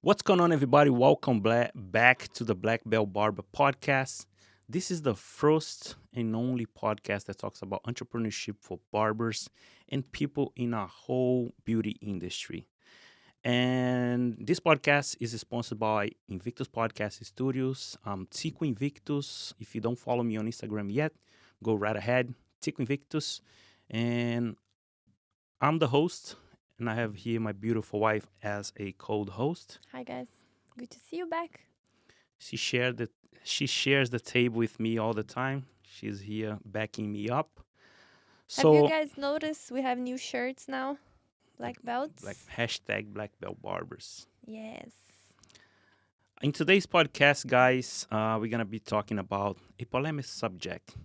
What's going on, everybody? Welcome back to the Black Belt Barber podcast. This is the first and only podcast that talks about entrepreneurship for barbers and people in our whole beauty industry. And this podcast is sponsored by Invictus Podcast Studios. I'm Tico Invictus. If you don't follow me on Instagram yet, go right ahead, Tico Invictus. And I'm the host, and I have here my beautiful wife as a co-host. Hi guys, good to see you back. She shared the she shares the table with me all the time. She's here backing me up. Have you So guys noticed we have new shirts now? Black like belts? hashtag Black Belt Barbers. Yes. In today's podcast, guys, we're gonna be talking about a polemic subject.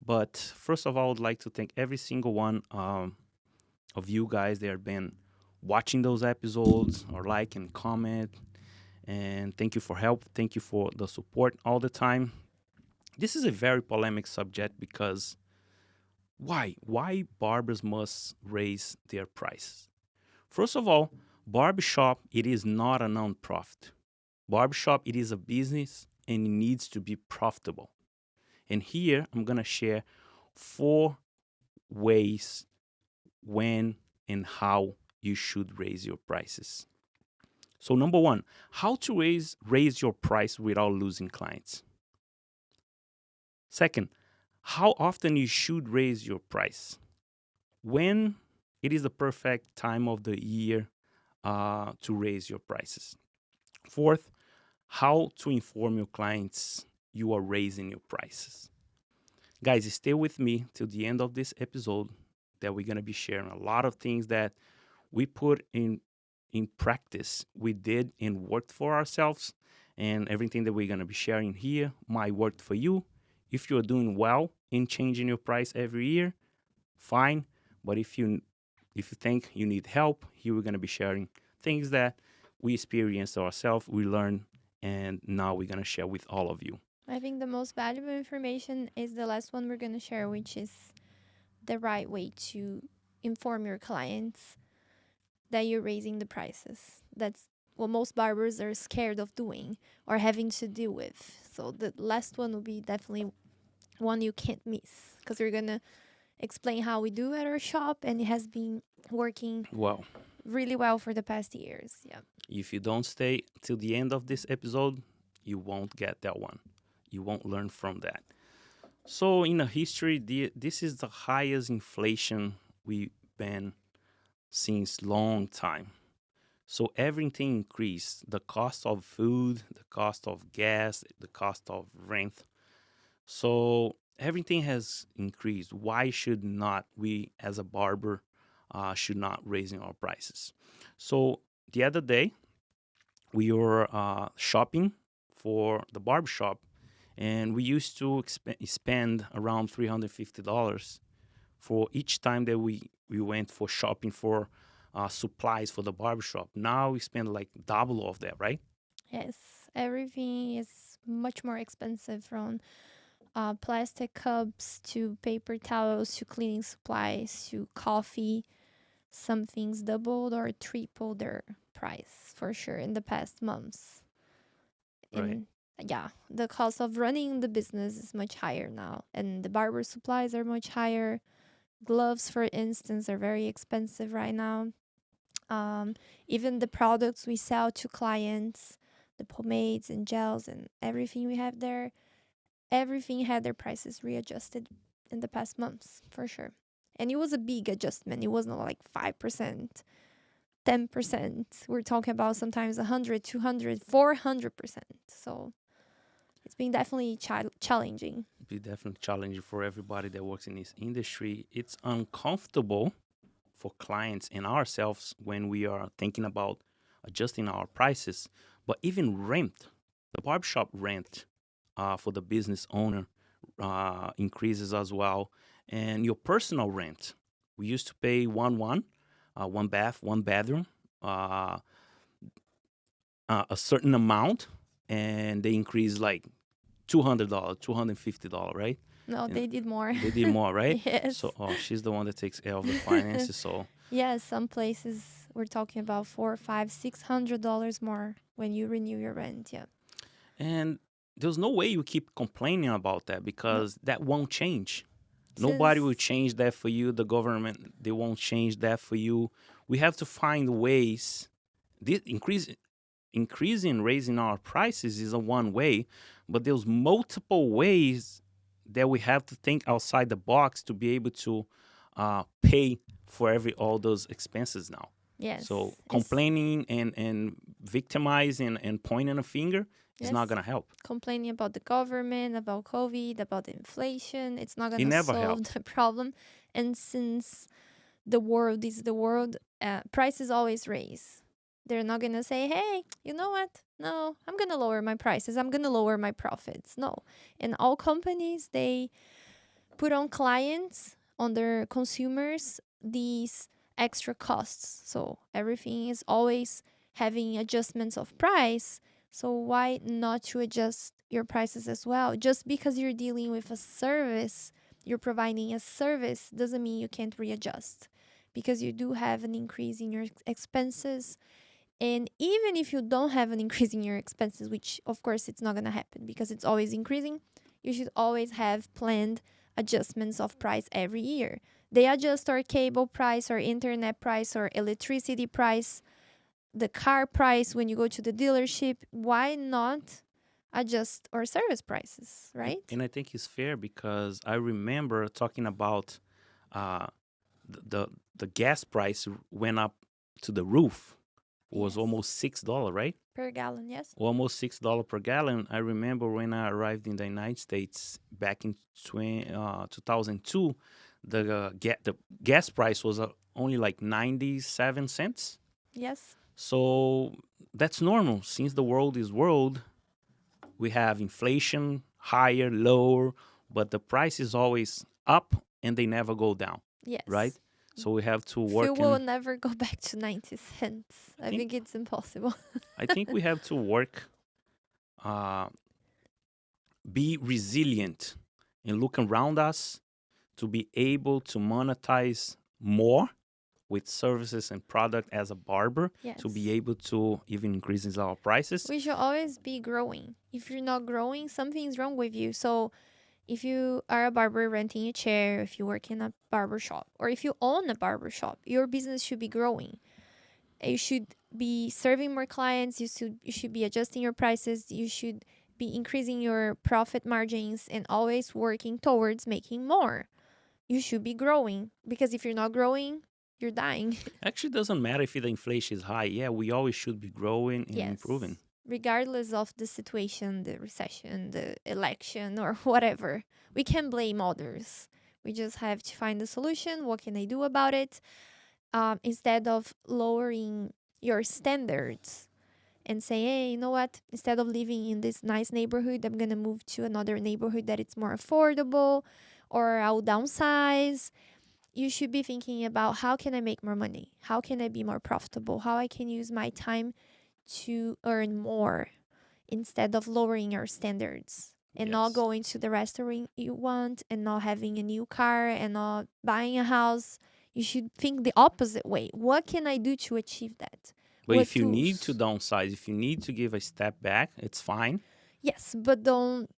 But first of all, I would like to thank every single one of you guys that have been watching those episodes or like and comment. And thank you for help. Thank you for the support all the time. This is a very polemic subject because why? Why barbers must raise their prices? First of all, barbershop, it is not a non-profit. Barbershop, it is a business and it needs to be profitable. And here I'm going to share 4 ways when and how you should raise your prices. So number 1, how to raise your price without losing clients. Second, how often you should raise your price. When it is the perfect time of the year to raise your prices. Fourth, how to inform your clients you are raising your prices. Guys, stay with me till the end of this episode that we're going to be sharing a lot of things that we put in practice. We did and worked for ourselves, and everything that we're going to be sharing here might work for you. If you're doing well in changing your price every year, fine. But if you think you need help, here we're going to be sharing things that we experienced ourselves, we learned, and now we're going to share with all of you. I think the most valuable information is the last one we're going to share, which is the right way to inform your clients that you're raising the prices. That's what most barbers are scared of doing or having to deal with. So the last one will be definitely one you can't miss because we're going to explain how we do at our shop, and it has been working Well, really well for the past years. Yeah. if you don't stay till the end of this episode, you won't get that one. You won't learn from that. So in the history, this is the highest inflation we've been since long time. So everything increased. The cost of food, the cost of gas, the cost of rent. So everything has increased. Why should not we, as a barber, should not raising our prices? So the other day, we were shopping for the barbershop, and we used to spend around $350 for each time that we went for shopping for supplies for the barbershop. Now we spend like double of that, right? Yes. Everything is much more expensive, from plastic cups to paper towels to cleaning supplies to coffee. Some things doubled or tripled their price for sure in the past months. Right. And yeah, the cost of running the business is much higher now, and the barber supplies are much higher. Gloves, for instance, are very expensive right now. Um, Even the products we sell to clients, the pomades and gels and everything we have there, everything had their prices readjusted in the past months for sure. And it was a big adjustment. It wasn't like 5%, 10%. We're talking about sometimes 100, 200, 400%. So it's been definitely challenging. Be definitely challenging for everybody that works in this industry. It's uncomfortable for clients and ourselves when we are thinking about adjusting our prices. But even rent, the barbershop rent for the business owner increases as well. And your personal rent, we used to pay one bath, one bedroom, uh, a certain amount, and they increase like $200, $250, right? No, And they did more. they did more, right? Yes. So, she's the one that takes care of the finances. So, Yes, some places We're talking about 4, 5, $600 more when you renew your rent. Yeah. And there's no way you keep complaining about that No. because that won't change. Nobody will Since change that for you. The government, they won't change that for you. We have to find ways. This increasing, raising our prices is a one way, but there's multiple ways that we have to think outside the box to be able to pay for every all those expenses now. So yes, it's complaining and victimizing and pointing a finger is not yes, gonna help. complaining about the government, about COVID, about the inflation, it's not It gonna never solve helped. the problem. And since the world is the world, prices always raise. They're not gonna say, "Hey, you know what? No, I'm gonna lower my prices. I'm gonna lower my profits." No, and all companies they put on clients, on their consumers, these extra costs. So everything is always having adjustments of price. So why not to adjust your prices as well? Just because you're dealing with a service, you're providing a service doesn't mean you can't readjust because you do have an increase in your expenses. And even if you don't have an increase in your expenses, which of course it's not going to happen because it's always increasing, you should always have planned adjustments of price every year. They adjust our cable price, our internet price, our electricity price, the car price when you go to the dealership. Why not adjust our service prices, right? And I think it's fair because I remember talking about uh, the the gas price went up to the roof. It was Yes. almost $6, right? Per gallon, yes. Almost $6 per gallon. I remember when I arrived in the United States back in 2002, the gas price was only like 97 cents. Yes. So that's normal. Since the world is world, we have inflation higher, lower, but the price is always up and they never go down, right? Yes. So we have to Fuel work will and never go back to 90 cents. I I think think it's impossible. I think we have to work, uh, be resilient, and look around us to be able to monetize more with services and product as a barber to be Yes. able to even increases our prices. We should always be growing. If you're not growing, something's wrong with you. So, if you are a barber renting a chair, if you work in a barber shop, or if you own a barber shop, your business should be growing. You should be serving more clients. You should be adjusting your prices. You should be increasing your profit margins and always working towards making more. You should be growing because if you're not growing, you're dying. Actually, doesn't matter if the inflation is high. Yeah, we always should be growing and improving. Yes. Regardless of the situation, the recession, the election, or whatever, we can blame others. We just have to find a solution. What can I do about it? Instead of lowering your standards and say, hey, you know what? Instead of living in this nice neighborhood, I'm going to move to another neighborhood that it's more affordable or I'll downsize. You should be thinking about how can I make more money? How can I be more profitable? How I can use my time to earn more instead of lowering your standards and not Yes. going to the restaurant you want and not having a new car and not buying a house. You should think the opposite way. What can I do to achieve that? But What if you need to tools? downsize, if you need to give a step back, it's fine. Yes, but don't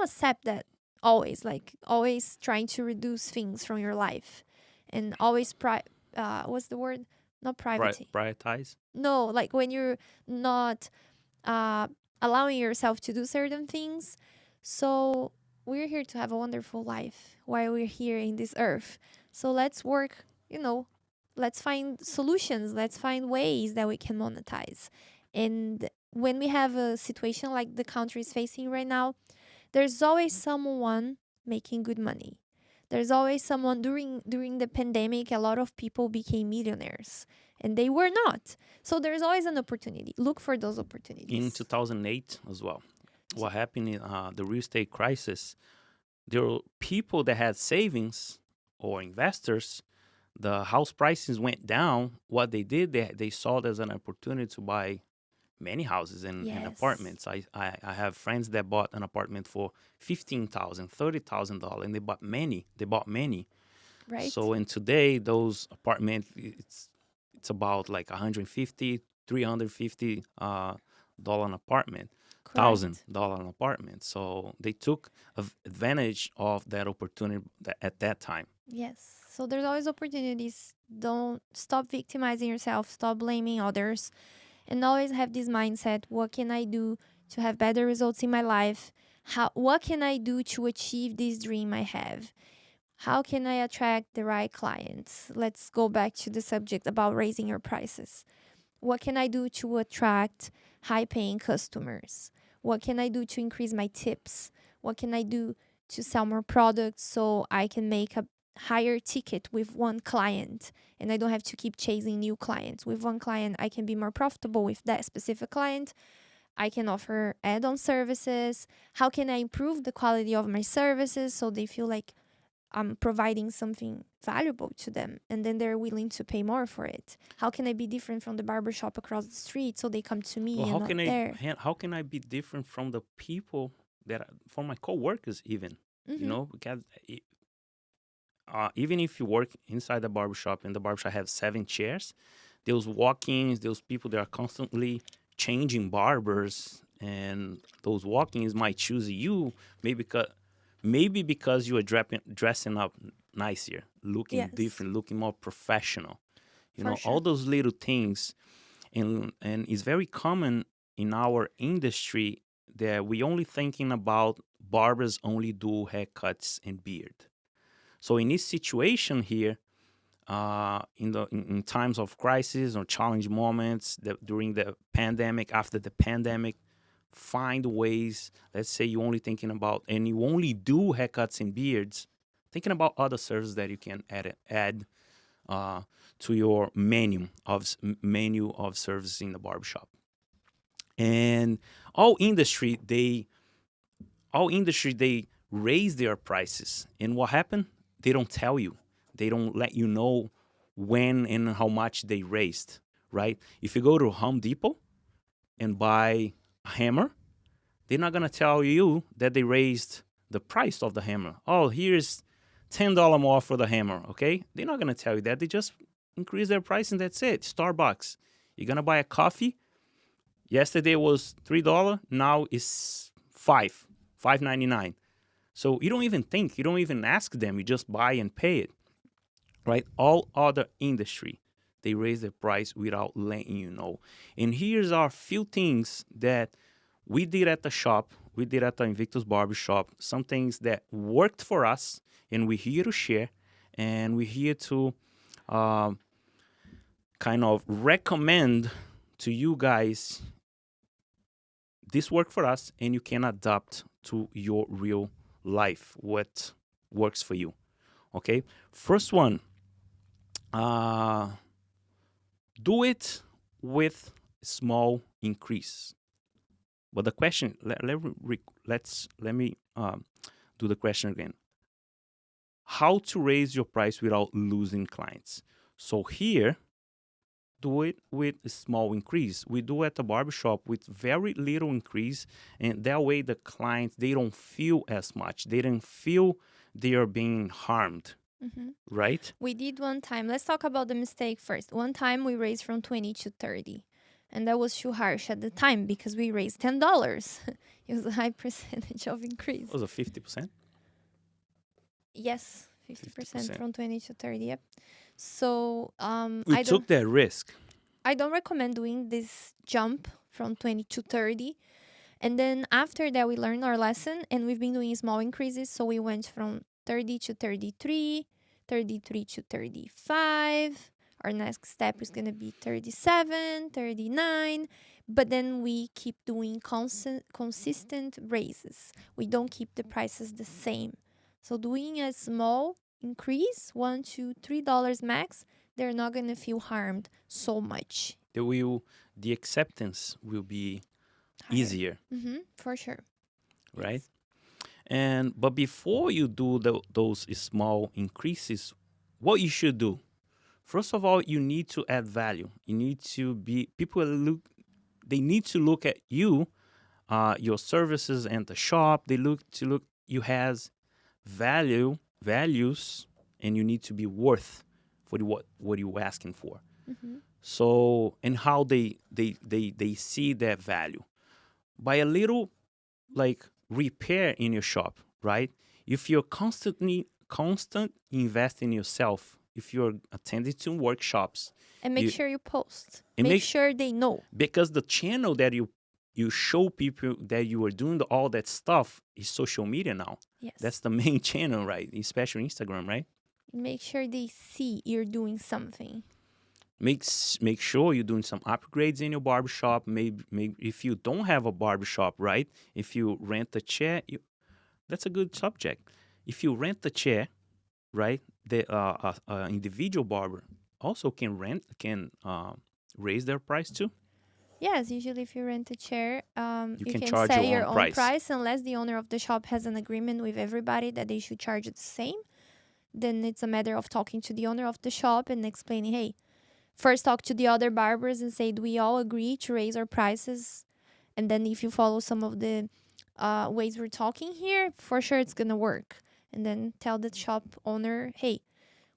accept that always, like always trying to reduce things from your life and always what's the word? Not privacy. Prioritize. No, like when you're not uh, allowing yourself to do certain things. So we're here to have a wonderful life while we're here in this earth. So let's work, let's find solutions, let's find ways that we can monetize. And when we have a situation like the country is facing right now, there's always someone making good money. There's always someone during the pandemic, a lot of people became millionaires and they were not. So there's always an opportunity. Look for those In opportunities. 2008 as well, what happened in the real estate crisis, there were people that had savings or investors. The house prices went down. What they did, they saw it as an opportunity to buy many houses and Yes. apartments. I have friends that bought an apartment for $15,000, $30,000, and they bought many. They bought many. Right? So and today those apartments, it's about like 150, 350 dollar an apartment, thousand Correct. dollar an apartment. So they took advantage of that opportunity at that time. Yes. So there's always opportunities. Don't stop victimizing yourself. Stop blaming others. And always have this mindset: what can I do to have better results in my life? What can I do to achieve this dream I have? How can I attract the right clients? Let's go back to the subject about raising your prices. What can I do to attract high paying customers? What can I do to increase my tips? What can I do to sell more products so I can make a higher ticket with one client and I don't have to keep chasing new clients? With one client, I can be more profitable with that specific client. I can offer add on services. How can I improve the quality of my services so they feel like I'm providing something valuable to them and then they're willing to pay more for it? How can I be different from the barbershop across the street so they come to Well, me and not there? how can I be different from the people from my coworkers even? You Mm-hmm. know, because even if you work inside the barbershop and the barbershop has 7 chairs, those walk-ins, those people that are constantly changing barbers, and those walk-ins might choose you maybe because you are dressing up nicer, looking Yes, different, looking more professional. You for know, all sure. those little things, and it's very common in our industry that we only thinking about barbers only do haircuts and beard. So in this situation here, in times of crisis or challenge moments during the pandemic, after the pandemic, find ways. Let's say you only thinking about and you only do haircuts and beards, thinking about other services that you can add uh, to your menu of services in the barbershop. And all industry they all industry, they raise their prices, and what happened, they don't tell you, they don't let you know when and how much they raised, right? If you go to Home Depot and buy a hammer, they're not going to tell you that they raised the price of the hammer. Oh, here's $10 more for the hammer. Okay, they're not going to tell you that. They just increase their price and that's it. Starbucks, you're going to buy a coffee. Yesterday was $3, now it's 5.99. So you don't even think, you don't even ask them, you just buy and pay it, right? All other industry, they raise the price without letting you know. And here's our few things that we did at the shop, we did at the Invictus Barber Shop, some things that worked for us, and we're here to share, and we're here to um, kind of recommend to you guys this worked for us, and you can adapt to your real life what works for you. Okay, first one, uh, do it with small increase. But the question, let me do the question again. How to raise your price without losing clients? So here, do it with a small increase. We do at the barbershop with very little increase, and that way the clients, they don't feel as much. They don't feel they are being harmed, Mm-hmm. right? We did one time. Let's talk about the mistake first. One time we raised from 20 to 30. And that was too harsh at the time because we raised $10. It was a high percentage of It increase. was a 50%. Yes, 50% 50%. from 20 to 30. Yep. So We took that risk. I don't recommend doing this jump from 20 to 30. And then after that, we learned our lesson and we've been doing small increases. So we went from 30 to 33, 33 to 35. Our next step is going to be 37, 39. But then we keep doing consistent raises. We don't keep the prices the same. So doing a small increase, $1 to $3 max, they're not going to feel harmed so much. The acceptance will be Higher. easier, For sure. right? Yes. But before you do those small increases, what you should do, first of all, you need to add value. You need to be people look. They need to look at you, your services, and the shop. They look. You has values, and you need to be worth for what you're asking for. So, and how they see that value by a little like repair in your shop, right? If you're constant invest in yourself, if you're attending to workshops, And make you sure you post. it Make make sure they know. because the channel that you show people that you are doing all that stuff is social media now. That's Yes. the main channel, right? Especially Instagram, right? Make sure they see you're doing something. Make sure you're doing some upgrades in your barbershop. Maybe if you don't have a barbershop, right? If you rent a chair, that's a good subject. If you rent a chair, right, the individual barber also can raise their price too. Yes, usually if you rent a chair, You you can can charge set your your own own price. price unless the owner of the shop has an agreement with everybody that they should charge the same. Then it's a matter of talking to the owner of the shop and explaining, hey, first talk to the other barbers and say, do we all agree to raise our prices? And then if you follow some of the ways we're talking here, for sure it's gonna work. And then tell the shop owner, hey,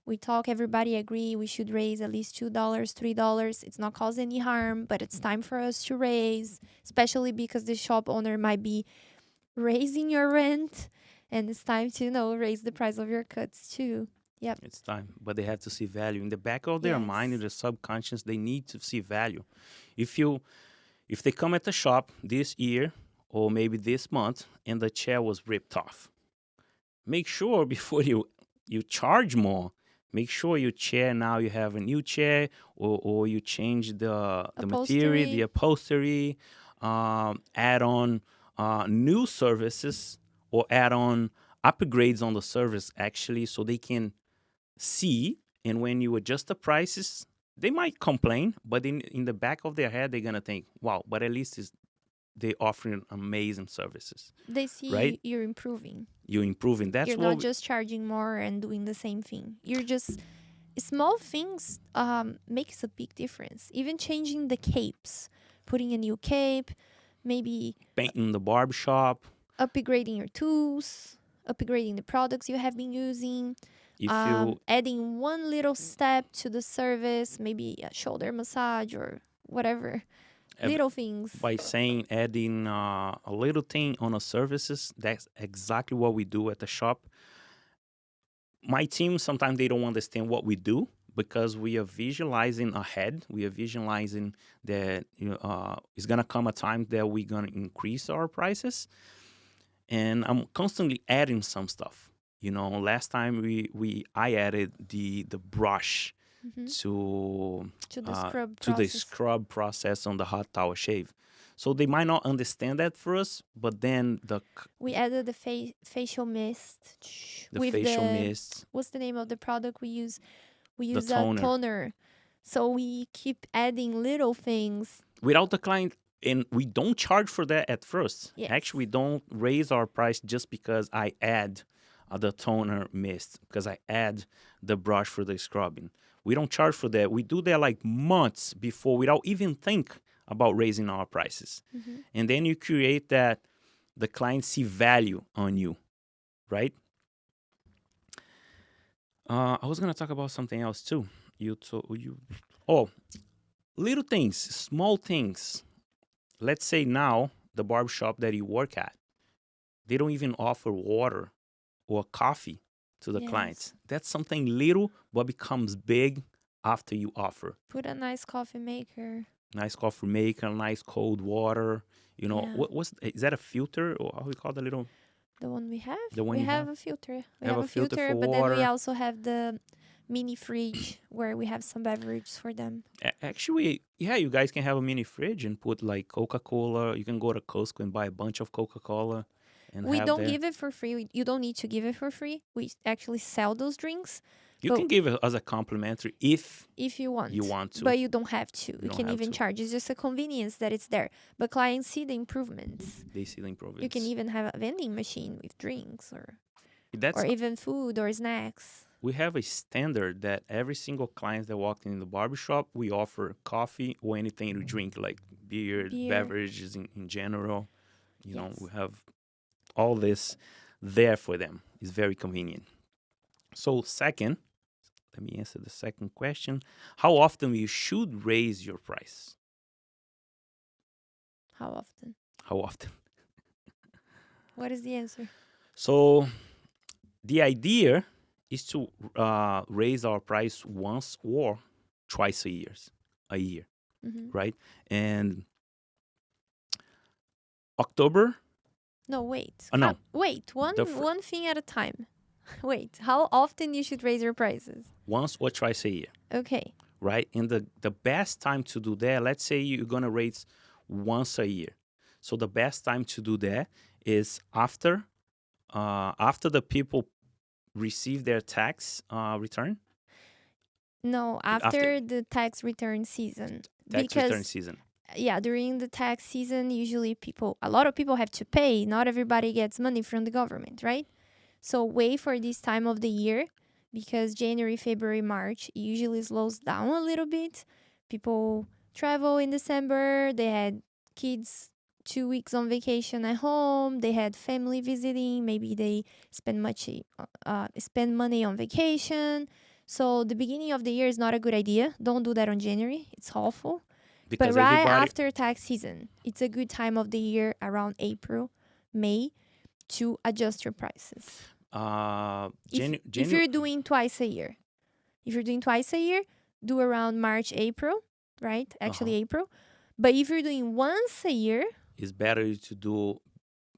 we talk, everybody agree we should raise at least $2, $3. It's not cause any harm, but it's time for us to raise, especially because the shop owner might be raising your rent, and it's time to raise the price of your cuts too. Yep. It's time, but they have to see value in the back of their mind, in Yes. their subconscious. They need to see value. If you if they come at the shop this year or maybe this month and the chair was ripped off, make sure before you charge more, make sure your chair now you have a new chair, or you change the material, the Upholstery. upholstery, add on new services, or add on upgrades on the service actually, so they can see. And when you adjust the prices, they might complain, but in the back of their head they're gonna think, wow, but at least they offering amazing services, They right? see you're improving. You're improving. That's You're what not just charging more and doing the same thing. You're just small things makes a big difference. Even changing the capes, putting a new cape, maybe painting the barbershop. upgrading your tools, upgrading the products you have been using, If you adding one little step to the service, maybe a shoulder massage or whatever. ev- Little things. by saying adding a little thing on a services, that's exactly what we do at the shop. My team sometimes they don't understand what we do because we are visualizing ahead. We are visualizing that it's gonna come a time that we're gonna increase our prices, and I'm constantly adding some stuff. Last time I added the brush Hmm. to To the scrub the process. scrub process on the hot towel shave. So they might not understand that first, but then We added the facial mist the with facial the, mist, what's the name of the product we use? We the use a toner, toner. So we keep adding little things. without the client, and we don't charge for that at first. Yes. Actually, we don't raise our price just because I add the toner mist, because I add the brush for the scrubbing. We don't charge for that. We do that like months before without even think about raising our prices. Hmm. And then you create that the client see value on you, right? I was gonna talk about something else too. Oh, little things, small things. Let's say now the barbershop that you work at, they don't even offer water or coffee to the Yes. clients. That's something little but becomes big after you offer. Put a nice coffee maker. Nice coffee maker, nice cold water. Yeah. What's is that, a filter, or how we call the little, The one we have? the one We you have have? a filter. We Have have a a filter filter, for but then we water. also have the mini fridge where we have some beverages for them. Actually, yeah, you guys can have a mini fridge and put like Coca-Cola. You can go to Costco and buy a bunch of Coca-Cola and We have don't there. give it for free. You don't need to give it for free. We actually sell those drinks, You but can give it as a complimentary if if you you want. want to. But you don't have to. You You don't can have even to. charge. It's just a convenience that it's there. But clients see the improvements. They see the You can improvements. even have a vending machine with drinks or That's even food or snacks. We have a standard that every single client that walked in the barbershop, we offer coffee or anything to drink, like beer, Beer. beverages in general. Yes. We have all this there for them. It's very convenient. So second, let me answer the second question. How often you should raise your price? How often? How often? What is the answer? So the idea is to raise our price once or twice a year, Hmm. right? And October, No, wait. no, Wait. the fir- One thing at a time. Wait. How often you should raise your prices? once or twice a year, Okay. right? And the best time to do that, let's say you're gonna raise once a year. So the best time to do that is after the people receive their tax return, No, after after the tax return season. tax return Because season. yeah, during the tax season, usually a lot of people have to pay. Not everybody gets money from the government, right? So wait for this time of the year because January, February, March usually slows down a little bit. People travel in December. They had kids 2 weeks on vacation at home. They had family visiting. Maybe they spend money on vacation. So the beginning of the year is not a good idea. Don't do that on January. It's awful. But Because right everybody after tax season, it's a good time of the year around April, May to adjust your prices. If you're doing twice a year, do around March, April, right? Actually, April. But if you're doing once a year, it's better to do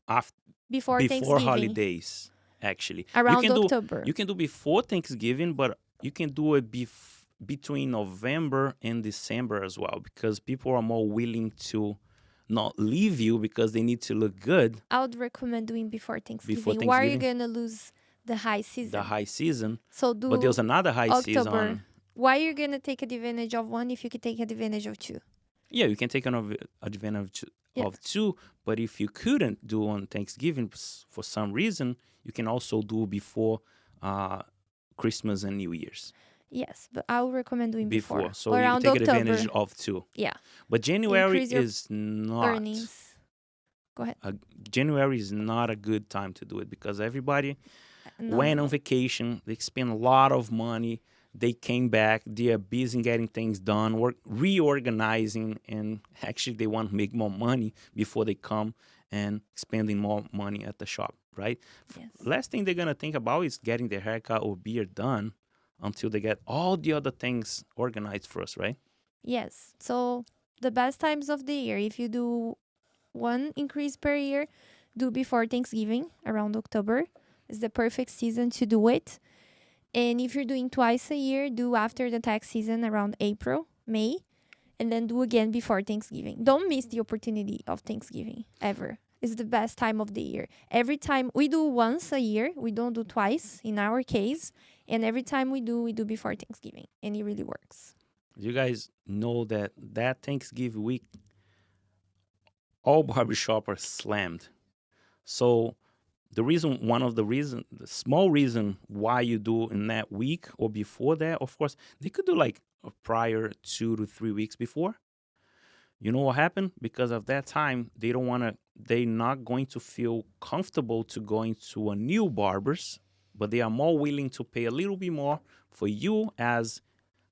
after before before Thanksgiving, holidays. Actually, around October. you can do before Thanksgiving, but you can do it between November and December as well, because people are more willing to not leave you because they need to look good I would recommend doing before before Thanksgiving. Why are you Thanksgiving, gonna lose the high the season? high season. So But do there's another high October. season. Why you're gonna take advantage of one if you could take advantage of two? Yeah, you can take advantage Yeah. of two, but if you couldn't do on Thanksgiving for some reason, you can also do before Christmas and New Year's. Yes, but I would recommend doing before. So you Around take advantage October. of two. Yeah. But January Increase your is not earnings. Go ahead. January is not a good time to do it because everybody went on No. vacation. They spent a lot of money. They came back. They are busy getting things done, reorganizing, and actually they want to make more money before they come and spending more money at the shop, right? Yes. Last thing they're gonna think about is getting their haircut or beard done until they get all the other things organized first, right? Yes. So the best times of the year, if you do one increase per year, do before Thanksgiving around October. Is the perfect season to do it. And if you're doing twice a year, do after the tax season around April, May, and then do again before Thanksgiving. Don't miss the opportunity of Thanksgiving ever. It's the best time of the year. Every time we do once a year, we don't do twice in our case. And every time we do before Thanksgiving. And it really works. You guys know that Thanksgiving week, all barbershop are slammed. So the small reason why you do in that week or before that, of course, they could do like a prior 2 to 3 weeks before. You know what happened? Because of that time, they're not going to feel comfortable to going to a new barbers, but they are more willing to pay a little bit more for you as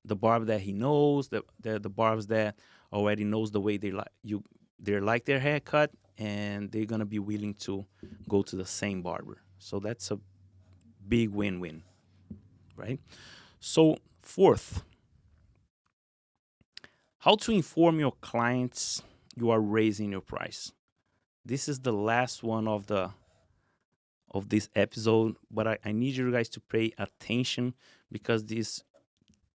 the barber that he knows, the barbers that already knows the way they like their haircut, and they're gonna be willing to go to the same barber. So that's a big win-win, right? So fourth, how to inform your clients you are raising your price. This is the last one of this episode, but I need you guys to pay attention because this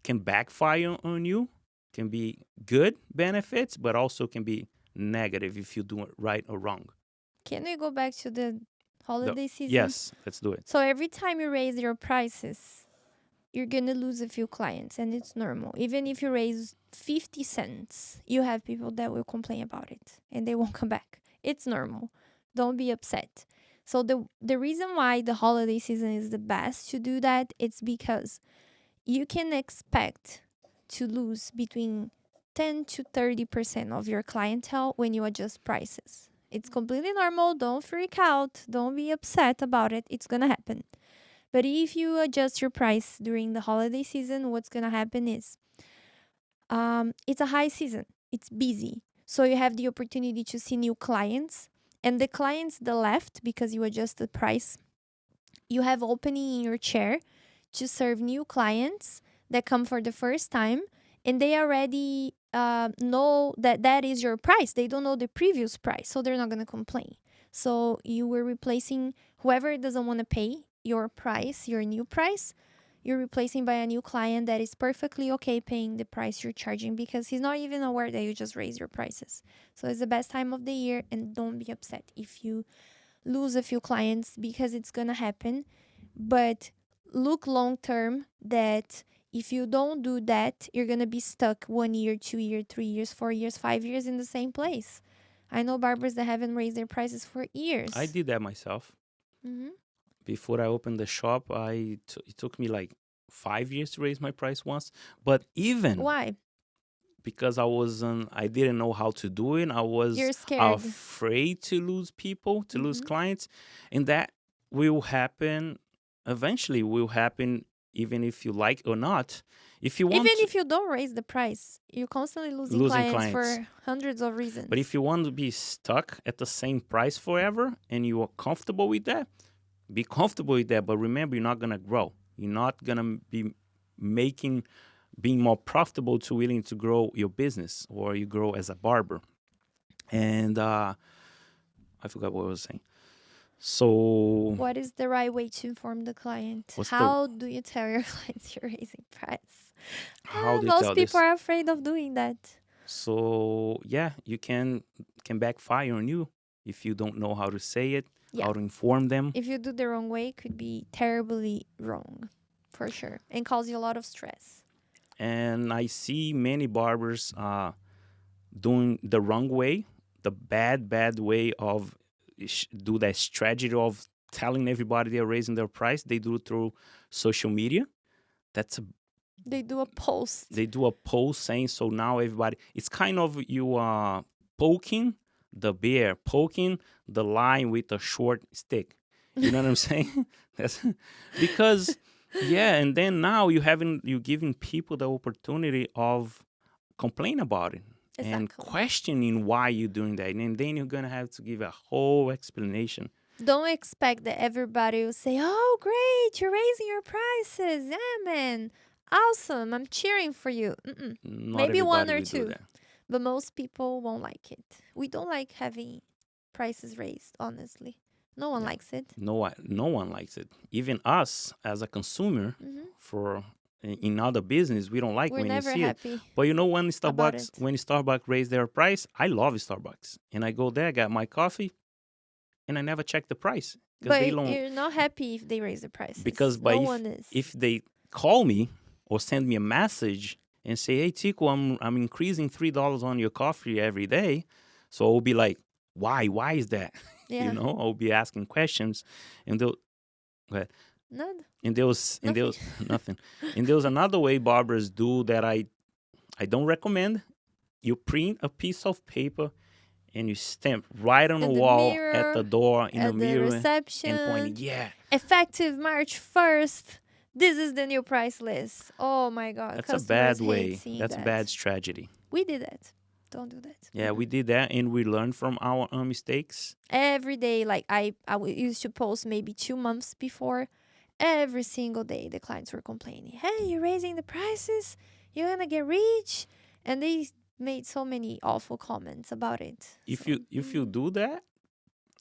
can backfire on you, can be good benefits, but also can be negative if you do it right or wrong. Can we go back to the holiday season? Yes, let's do it. So every time you raise your prices, you're going to lose a few clients, and it's normal. Even if you raise 50 cents, you have people that will complain about it and they won't come back. It's normal. Don't be upset. So the reason why the holiday season is the best to do that, it's because you can expect to lose between 10 to 30% of your clientele when you adjust prices. It's completely normal. Don't freak out. Don't be upset about it. It's going to happen. But if you adjust your price during the holiday season, what's gonna happen is it's a high season. It's busy. So you have the opportunity to see new clients. And the clients that left because you adjust the price, you have opening in your chair to serve new clients that come for the first time, and they already know that that is your price. They don't know the previous price, so they're not going to complain. So you were replacing whoever doesn't want to pay your price, your new price, you're replacing by a new client that is perfectly okay paying the price you're charging because he's not even aware that you just raised your prices. So it's the best time of the year, and don't be upset if you lose a few clients because it's gonna happen. But look long term that if you don't do that, you're gonna be stuck 1 year, 2 year, 3 years, 4 years, 5 years in the same place. I know barbers that haven't raised their prices for I years. did that myself. Hmm. Before I opened the shop, it took me like 5 years to raise my price once. But even Why? because I didn't know how to do it. I was You're scared. afraid to lose people, to lose Hmm. clients, and that will happen. Eventually, will happen even if you like or not. If you Even want to if you don't raise the price, you're constantly losing losing clients clients, for hundreds of but if reasons. you want to be stuck at the same price forever and you are comfortable with that, be comfortable with that. But remember, you're not gonna grow. You're not gonna be making being more profitable to willing to grow your business or you grow as a barber. And I forgot what I was saying. So What is the right way to inform the client? what's the How do you tell your clients you're raising price? how do you Most tell people this? are afraid of doing that. So yeah, you can backfire on you if you don't know how to say it, Yeah. how to inform them. If you do the wrong way, it could be terribly wrong for sure and cause you a lot of stress. And I see many barbers doing the wrong way, the bad way of do that strategy of telling everybody they're raising their price. They do it through social media. That's a They do a post. They do a post saying so now everybody it's kind of you are poking the bear, poking the lion with a short stick. You know what I'm saying? That's because yeah, and then now you giving people the opportunity of complain about it and Exactly. questioning why you're doing that. And then you're gonna have to give a whole explanation. Don't expect that everybody will say, "Oh, great, you're raising your prices. Yeah, man. Awesome. I'm cheering for you." Mm-mm. Not Maybe one everybody or will do two, that. but most people won't like it. We don't like having prices raised, honestly. No one Yeah. likes it. No one likes it. Even us as a consumer, Hmm. for in other business, we don't like We're when you never see it. happy But about it. When Starbucks raise their price, I love Starbucks, and I go there, get my coffee, and I never check the price because they But don't. you're not happy if they raise the Because prices. by No one is. if they call me or send me a message and say, "Hey Tico, I'm increasing $3 on your coffee every day," so I'll be like, "Why? Why is that?" Yeah. I'll be asking questions, and they'll. None. And there Nothing. was nothing. And there was another way barbers do that I don't recommend. You print a piece of paper and you stamp right on the In the wall at the mirror, door in the at the mirror and pointing, reception. yeah, Effective March 1st. This is the new price list. Oh my God. that's a Customers bad hate way. seeing That's a bad that. strategy. We did that. Don't do that. Yeah, we Mm-mm. did that and we learned from our own mistakes. Every day, like used to post maybe 2 months before. Every single day, the clients were complaining, "Hey, you're raising the prices. You're gonna get rich," and they made so many awful comments about it. So If you do that,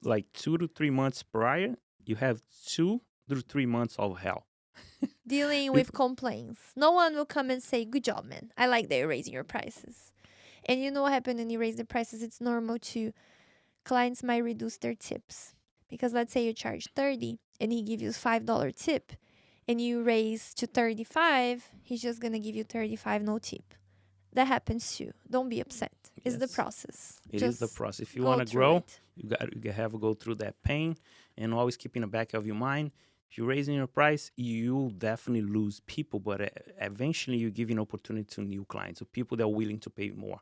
like 2 to 3 months prior, you have 2 to 3 months of hell. dealing with People, complaints, no one will come and say, "Good job, man. I like that you're raising your prices." And you know what happened when you raise the prices? It's normal to clients might reduce their tips because let's say you charge 30 and he gives you $5 tip and you raise to 35, he's just gonna give you 35 no tip. That happens too. Don't be upset. It's the yes. process. It is the Just process. If you want go to through grow, it. you have to go through that pain, and always keep in the back of your mind. If you're raising your price, you'll definitely lose people, but eventually you give an opportunity to new clients, to people that are willing to pay more.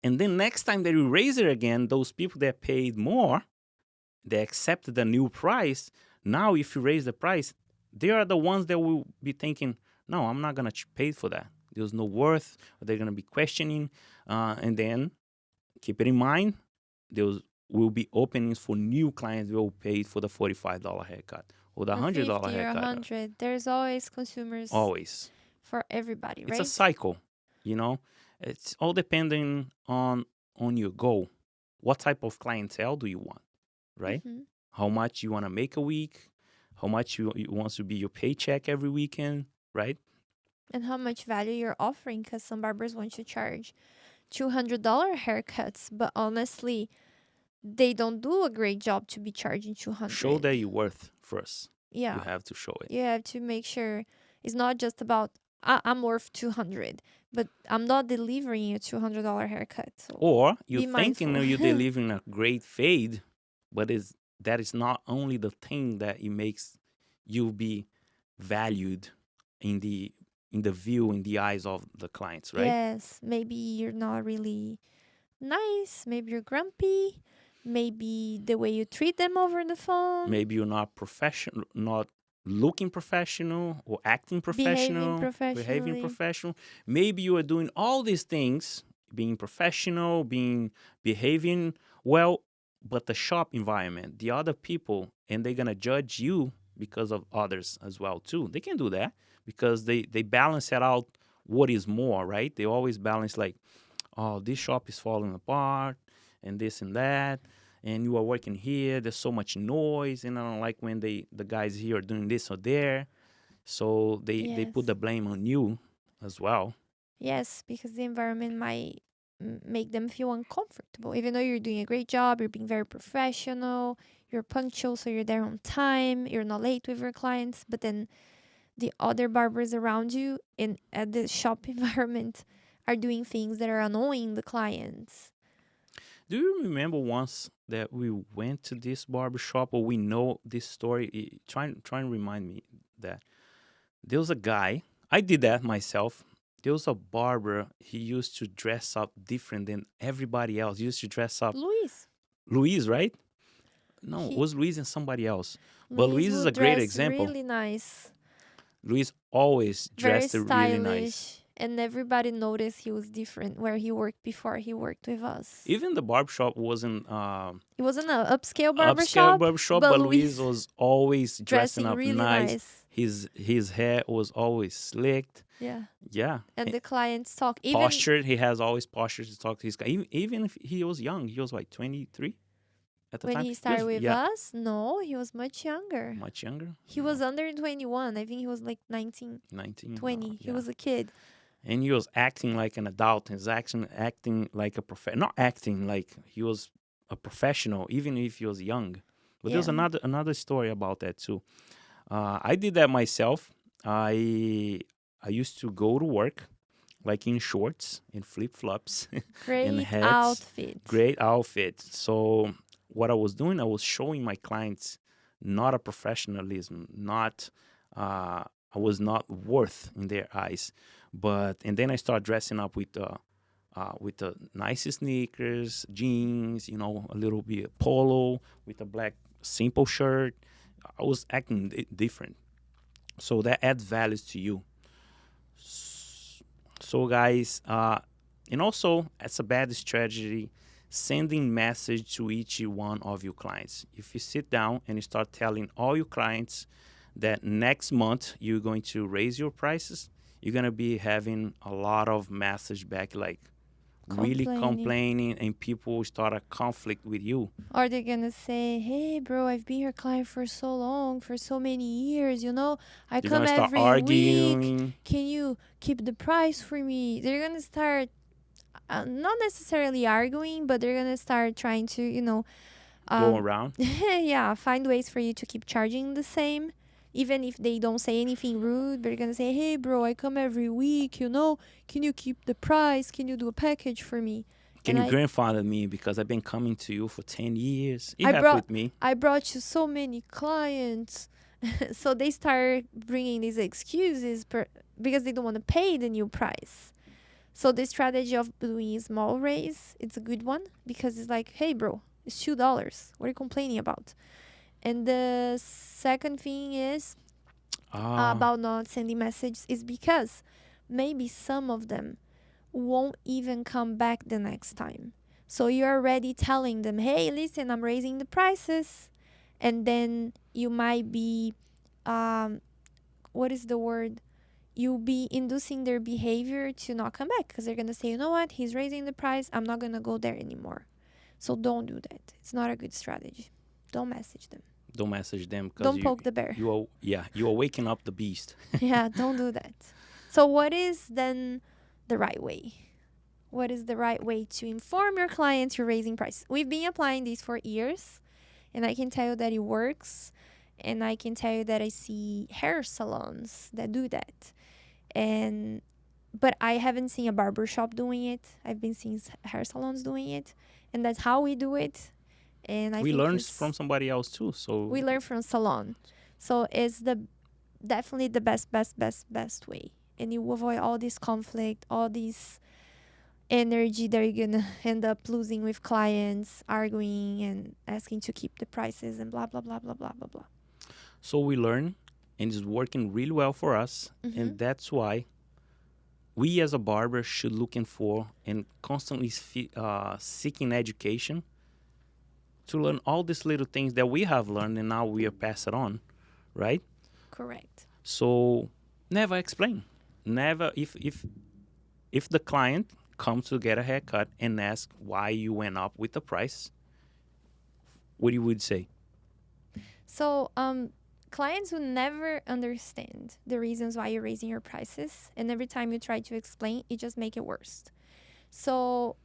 And then next time that you raise it again, those people that paid more, they accepted the new price. Now, if you raise the price, they are the ones that will be thinking, no, I'm not gonna pay for that. There's no worth. They're gonna be questioning, and then keep it in mind, there will be openings for new clients who will pay for the $45 haircut or the Or $100 50 or haircut. 100. There's always consumers Always, for everybody, it's a right? cycle. You know, it's all depending on your goal. What type of clientele do you want, right? Mm-hmm. How much you want to make a week, how much you want to be your paycheck every weekend, right? And how much value you're offering, because some barbers want to charge $200 haircuts, but honestly, they don't do a great job to be charging Show 200. that you're worth first. You Yeah, have to show it. you have to make sure it's not just about I'm worth 200, but I'm not delivering a $200 haircut. So Or you're be thinking mindful. you're delivering a great fade, but that is not only the thing that it makes you be valued in the view, in the eyes of the clients, right? Yes, maybe you're not really nice, maybe you're grumpy, maybe the way you treat them over the phone, Maybe you're not professional, not looking professional or acting behaving professional, behaving professionally. professional. Maybe you are doing all these things, being professional, behaving well, but the shop environment, the other people, and they're gonna judge you because of others as well too. They can do that because they balance it out. What is more, right? They always balance like, oh, this shop is falling apart and this and that, and you are working here, there's so much noise, and I don't like when the guys here are doing this or there. So they put Yes. the blame on you as well. Yes, because the environment might make them feel uncomfortable. Even though you're doing a great job, you're being very professional, you're punctual, so you're there on time, you're not late with your clients, but then the other barbers around you in at the shop environment are doing things that are annoying the clients. Do you remember once that we went to this barber shop, or we know this story? Try and remind me that there was a guy. I did that myself. There was a barber. He used to dress up different than everybody else. He used to dress up. Luis, Luis, right? No, it he was Luis and somebody else. But Luis Luis is would a great dress example. really nice, Luis always very dressed really nice. stylish, and everybody noticed he was different where he worked before he worked with us. Even the barbershop wasn't It wasn't an upscale upscale barbershop, barbershop, but but Luis Luis was always dressing dressing up really nice. nice. His hair was always slicked. Yeah. Yeah. And the clients talk. Even Postured. He has always postured to talk to his guy. Even if he was young, he was like 23 at the when time. he He was, started with yeah, us, no, he was much younger. much younger. He No, was under 21. I think he was like 19, 19. 20. He Yeah. was a kid. And he was acting like an adult. He's acting like a not acting like he was a professional, even if he was young. But there's Yeah. another story about that too. I did that myself. I used to go to work like in shorts, in flip flops, and Great hats. outfit. Great outfit. So what I was doing, I was showing my clients not a professionalism, not I was not worth in their eyes. But and then I started dressing up with the nicest sneakers, jeans, a little bit polo with a black simple shirt. I was acting different, so that adds values to you. So guys, and also it's a bad strategy sending message to each one of your clients. If you sit down and you start telling all your clients that next month you're going to raise your prices, you're going to be having a lot of message back like really complaining, and people start a conflict with you. Or they're gonna say, "Hey, bro, I've been your client for so long, for so many years. I They're come going to start every week. arguing. Can you keep the price for me?" They're gonna start not necessarily arguing, but they're gonna start trying to, Go around. yeah, find ways for you to keep charging the same. Even if they don't say anything rude, they're gonna say, "Hey, bro, I come every week. Can you keep the price? Can you do a package for me?" Can And you grandfather me because I've been coming to you for 10 years? It I happened brought with me. I brought you so many clients. So they start bringing these excuses because they don't want to pay the new price. So the strategy of doing a small raise, it's a good one because it's like, "Hey, bro, it's $2. What are you complaining about?" And the second thing is Ah, about not sending messages is because maybe some of them won't even come back the next time. So you're already telling them, hey, listen, I'm raising the prices. And then you might be, um, what is the word? You'll be inducing their behavior to not come back because they're going to say, you know what? He's raising the price. I'm not going to go there anymore. So don't do that. It's not a good strategy. Don't message them. don't message them because Don't poke the bear. you are waking up the beast. Yeah, don't do that. So, what is then the right way? What is the right way to inform your clients you're raising prices? We've been applying this for years, and I can tell you that it works. And I can tell you that I see hair salons that do that. And but I haven't seen a barber shop doing it. I've been seeing hair salons doing it, and that's how we do it. And I We think learned it's from somebody else too. So we learn from salon. So it's the definitely the best way. And you avoid all this conflict, all this energy that you're gonna end up losing with clients, arguing and asking to keep the prices and blah blah blah blah blah blah blah. so we learn, and it's working really well for us, Mm-hmm. and that's why we as a barber should looking for and constantly seeking education to learn all these little things that we have learned and now we are pass it on, right? Correct. So never explain. Never if the client comes to get a haircut and ask why you went up with the price, what you would say? So clients will never understand the reasons why you're raising your prices, and every time you try to explain, it just make it worse. So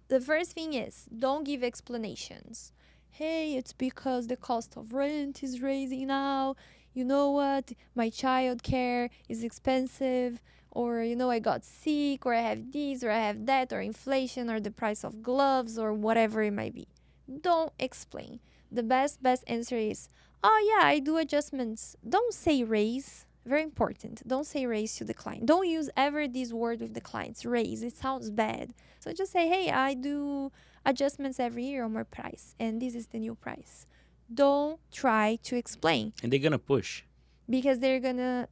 the first thing is don't give explanations. Hey, it's because the cost of rent is raising now. You know what? My child care is expensive. Or, I got sick, or I have this, or I have that, or inflation, or the price of gloves, or whatever it might be. Don't explain. The best answer is, oh, yeah, I do adjustments. Don't say raise. Very important. Don't say raise to the client. Don't use ever this word with the clients. Raise. It sounds bad. So just say, hey, I do adjustments every year on my price, and this is the new price. Don't try to explain And they're gonna push. because you're gonna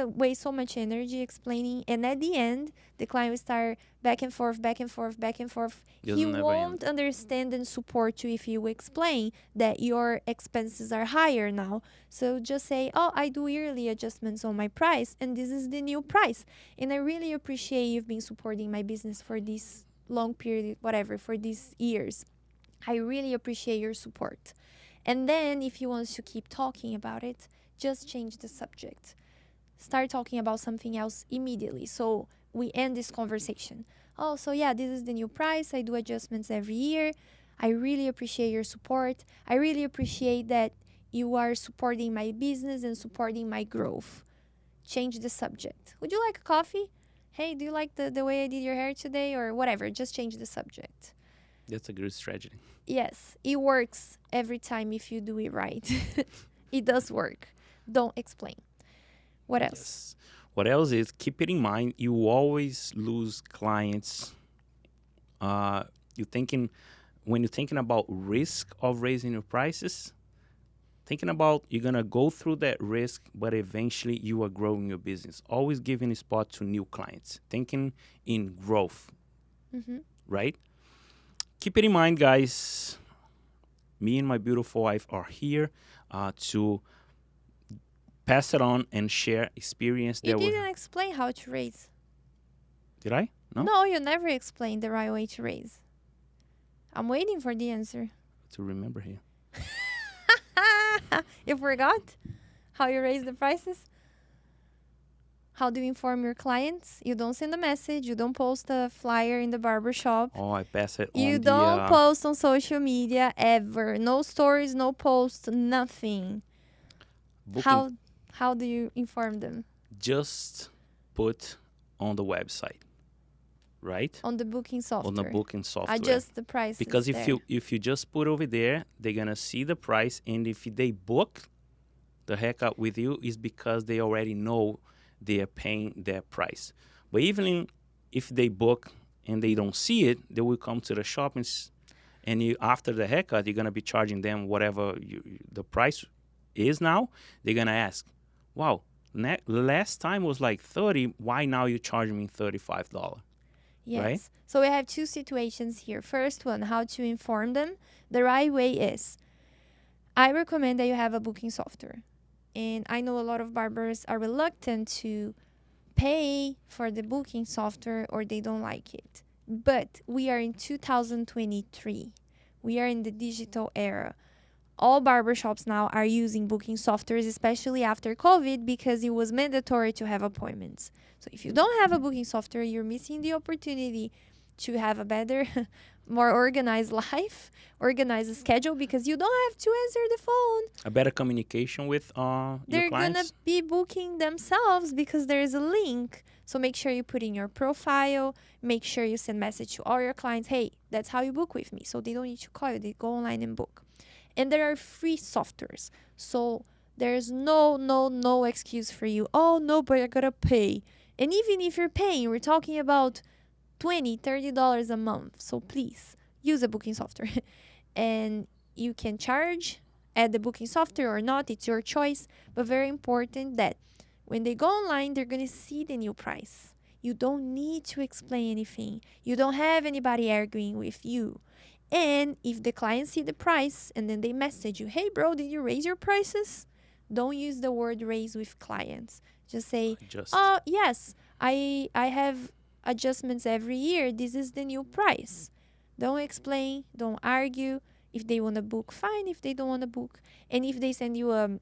waste so much energy explaining, and at the end, the client will start back and forth, back and forth, back and forth. He Doesn't never won't end. understand and support you if you explain that your expenses are higher now. So just say, oh, I do yearly adjustments on my price, and this is the new price. And I really appreciate you've been supporting my business for this long period, whatever, for these years. I really appreciate your support. And then if he wants to keep talking about it, just change the subject. Start talking about something else immediately. So we end this conversation. Oh, so yeah, this is the new price. I do adjustments every year. I really appreciate your support. I really appreciate that you are supporting my business and supporting my growth. Change the subject. Would you like a coffee? Hey, do you like the way I did your hair today? Or whatever. Just change the subject. That's a good strategy. Yes, it works every time if you do it right. It does work. Don't explain. What else? Yes. What else is keep it in mind? You always lose clients. You thinking when you're thinking about risk of raising your prices, thinking about you're gonna go through that risk, but eventually you are growing your business. Always giving a spot to new clients. Thinking in growth, Mm-hmm. right? Keep it in mind, guys. Me and my beautiful wife are here to pass it on and share experience You that we didn't explain how to raise. did I? No? No, you never explained the right way to raise. I'm waiting for the answer. To remember here. You forgot how you raise the prices? How do you inform your clients? You don't send a message. You don't post a flyer in the barber shop. Oh, I pass it You on don't the post on social media ever. No stories, no posts, nothing. booking. How do you inform them? Just put on the website, right? On the booking software. On the booking software. Adjust the prices Because if there. you just put over there, they're gonna see the price, and if they book the haircut with you, is because they already know they are paying their price. But even if they book and they don't see it, they will come to the shop and you after the haircut, you're gonna be charging them whatever the price is now, they're gonna ask, wow, last time was like 30, why now you charge me $35? Right? Yes. So we have two situations here. First one, how to inform them. The right way is, I recommend that you have a booking software. And I know a lot of barbers are reluctant to pay for the booking software or they don't like it. But we are in 2023. We are in the digital era. All barbershops now are using booking softwares, especially after COVID, because it was mandatory to have appointments. So if you don't have a booking software, you're missing the opportunity to have a better, more organized life, organized schedule, because you don't have to answer the phone. A better communication with your They're gonna clients. be booking themselves because there's a link. So make sure you put in your profile, make sure you send message to all your clients, hey, that's how you book with me. So they don't need to call you, they go online and book. And there are free softwares. So there's no excuse for you. Oh no, but I gotta pay. And even if you're paying, we're talking about $20-$30 a month. So please use a booking software. And you can charge at the booking software or not, it's your choice. But very important that when they go online, they're gonna see the new price. You don't need to explain anything. You don't have anybody arguing with you. And if the clients see the price and then they message you, hey bro, did you raise your prices? Don't use the word raise with clients. Just say, Just oh yes, I have adjustments every year. This is the new price. Don't explain, don't argue. If they want to book, fine. If they don't want to book. And if they send you a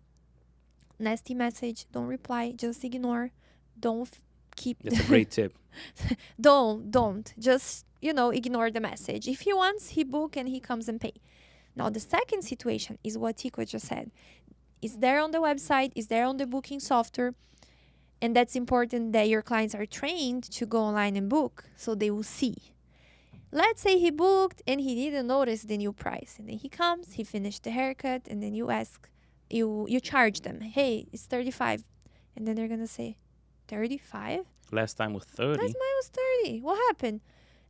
nasty message, don't reply, just ignore. Don't keep that's a great tip. don't just ignore the message. If he wants, he book and he comes and pay. Now the second situation is what Tico just said. Is there on the website, is there on the booking software, and that's important that your clients are trained to go online and book so they will see. Let's say he booked and he didn't notice the new price, and then he comes, he finished the haircut, and then you ask, you charge them, hey, it's 35, and then they're gonna say 35. Last time was 30. Last mine was 30. What happened?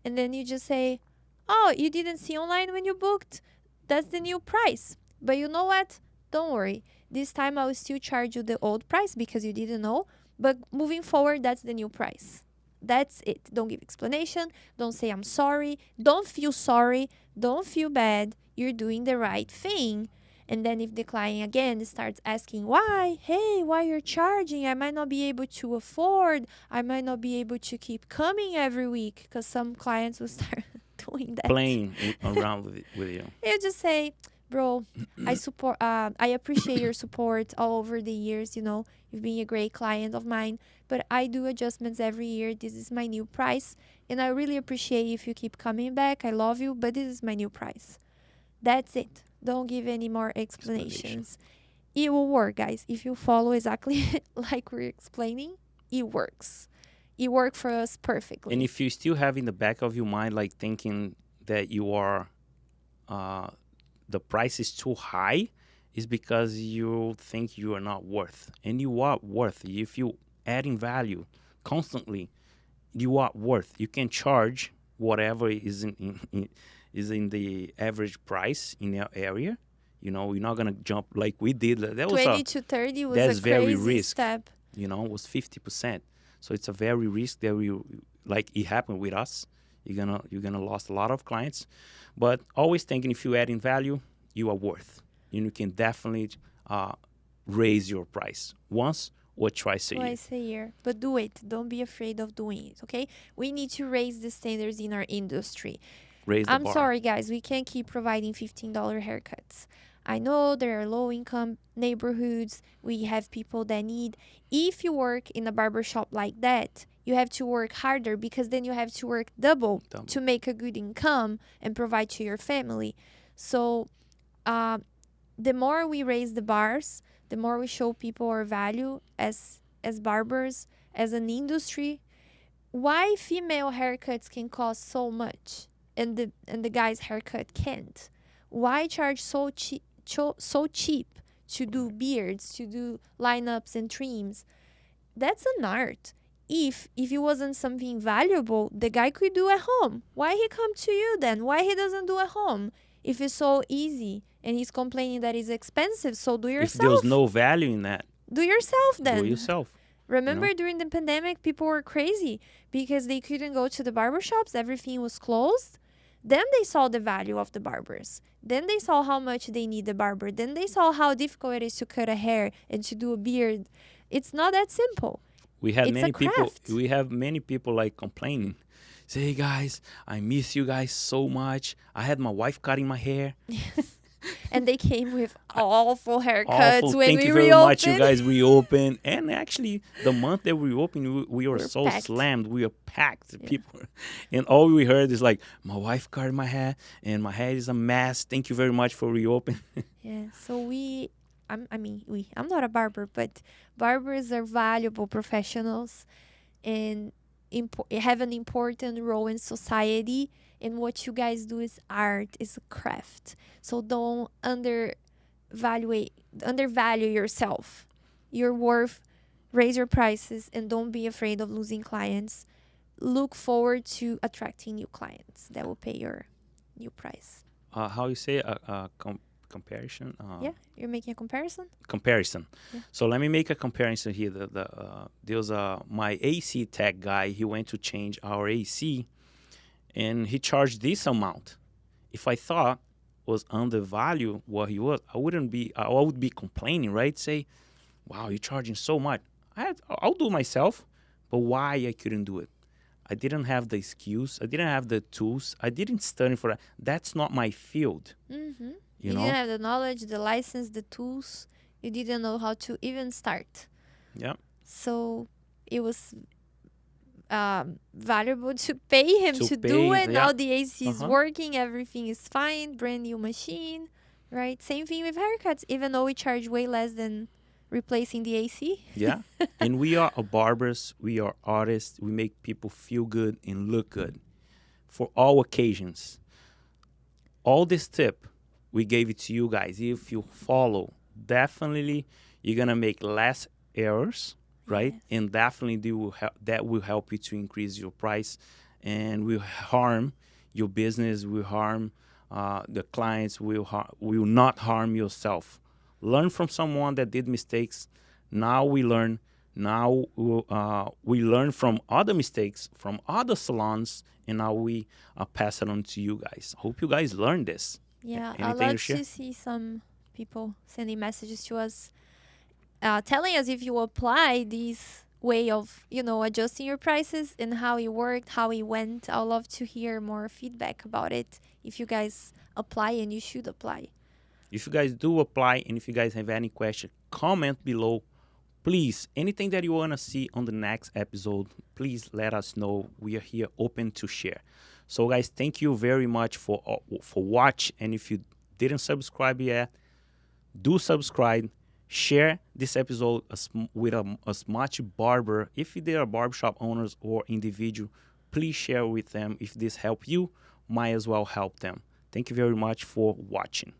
And then you just say, oh, you didn't see online when you booked? That's the new price. But you know what? Don't worry. This time I will still charge you the old price because you didn't know. But moving forward, that's the new price. That's it. Don't give explanation. Don't say I'm sorry. Don't feel sorry. Don't feel bad. You're doing the right thing. And then if the client again starts asking why, hey, why you're charging? I might not be able to afford. I might not be able to keep coming every week, because some clients will start doing that. Playing around with you. You just say, bro, I appreciate your support all over the years. You've been a great client of mine, but I do adjustments every year. This is my new price, and I really appreciate if you keep coming back. I love you, but this is my new price. That's it. Don't give any more explanations. It will work, guys. If you follow exactly like we're explaining, it works. It worked for us perfectly. And if you still have in the back of your mind, like thinking that you are, the price is too high, is because you think you are not worth. And you are worth. If you adding value constantly, you are worth. You can charge whatever is in the average price in your area. You're not gonna jump like we did. That was 20 to 30 was that's a very crazy risk. step. It was 50%. So it's a very risk that like it happened with us. You're gonna lost a lot of clients, but always thinking if you add in value, you are worth. You can definitely raise your price once or twice a year. Twice a year. But do it. Don't be afraid of doing it, okay? We need to raise the standards in our industry. Raise the I'm bar. sorry, guys. We can't keep providing $15 haircuts. I know there are low-income neighborhoods. We have people that need. If you work in a barbershop like that, you have to work harder, because then you have to work double to make a good income and provide to your family. So the more we raise the bars, the more we show people our value as barbers, as an industry. Why female haircuts can cost so much and the guy's haircut can't? Why charge so cheap to do beards, to do lineups and trims? That's an art. if it wasn't something valuable, the guy could do at home. Why he come to you then? Why he doesn't do at home? If it's so easy and he's complaining that it's expensive, so do If there's yourself. no value in that, Do yourself do it then. yourself. Remember during the pandemic, people were crazy because they couldn't go to the barber shops. Everything was closed. Then they saw the value of the barbers. Then they saw how much they need the barber. Then they saw how difficult it is to cut a hair and to do a beard. It's not that simple. We had It's a many people. craft. We have many people like complaining. Say, hey guys, I miss you guys so much. I had my wife cutting my hair. And they came with awful haircuts Awful. when Thank we you very reopened. much. You guys reopened, and actually, the month that we opened, we were We're so packed. slammed. We were packed. Yeah. People, and all we heard is like, my wife cut my hair, and my hair is a mess. Thank you very much for reopening. Yeah, so I'm not a barber, but barbers are valuable professionals and have an important role in society. And what you guys do is art, is a craft. So don't undervalue yourself. You're worth, raise your prices, and don't be afraid of losing clients. Look forward to attracting new clients that will pay your new price. How you say comparison? Yeah, you're making a comparison? Comparison. Yeah. So let me make a comparison here. There's my AC tech guy. He went to change our AC, and he charged this amount. If I thought was undervalued what he was, I would be complaining, right? Say, wow, you're charging so much. I'll do it myself, but why I couldn't do it? I didn't have the skills. I didn't have the tools. I didn't study for that. That's not my field. Mm-hmm. You You know? didn't have the knowledge, the license, the tools. You didn't know how to even start. Yeah. So it was valuable to pay him To to do pay, it. yeah. Now the AC is Uh-huh. working, everything is fine, brand new machine, right? Same thing with haircuts, even though we charge way less than replacing the AC. Yeah. And we are barbers. We are artists. We make people feel good and look good for all occasions. All this tip, we gave it to you guys. If you follow, definitely you're going to make less errors, right? Yes. And definitely that will help you to increase your price and will harm your business, will harm the clients, will not harm yourself. Learn from someone that did mistakes. Now we learn. Now we learn from other mistakes from other salons, and now we pass it on to you guys. Hope you guys learned this. Yeah, I Anything to love share? to see some people sending messages to us, telling us if you apply this way of adjusting your prices and how it worked, how it went. I love to hear more feedback about it. If you guys apply, and you should apply. If you guys do apply, and if you guys have any question, comment below. Please, anything that you want to see on the next episode, please let us know. We are here open to share. So guys, thank you very much for watch. And if you didn't subscribe yet, do subscribe. Share this episode with as much barber. If they are barbershop owners or individual, please share with them. If this help you, might as well help them. Thank you very much for watching.